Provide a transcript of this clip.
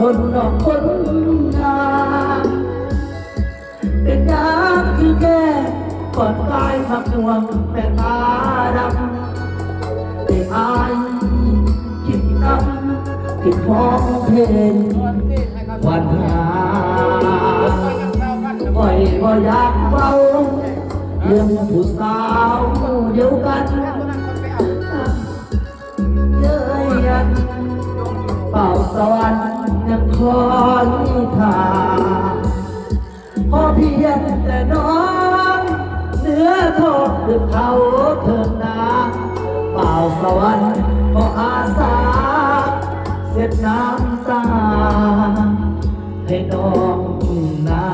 สนดอกคนงามเป็นยามที่แก่ก่อนตายขับหน่วงแต่ตาดำแต่อายคิดนำคิดฟ้องเพลงวันหาปล่อยก็อยากเฝ้าเรื่องผู้สาวเดียวกันเย้ยยันเป่าสวรรค์ยังคอยท่าพอเพียงแต่นอนเนื้อทองคือเขาเถิดนาเป่าสวรรค์ก็อาสาเสร็จน้ำตาให้น้องนา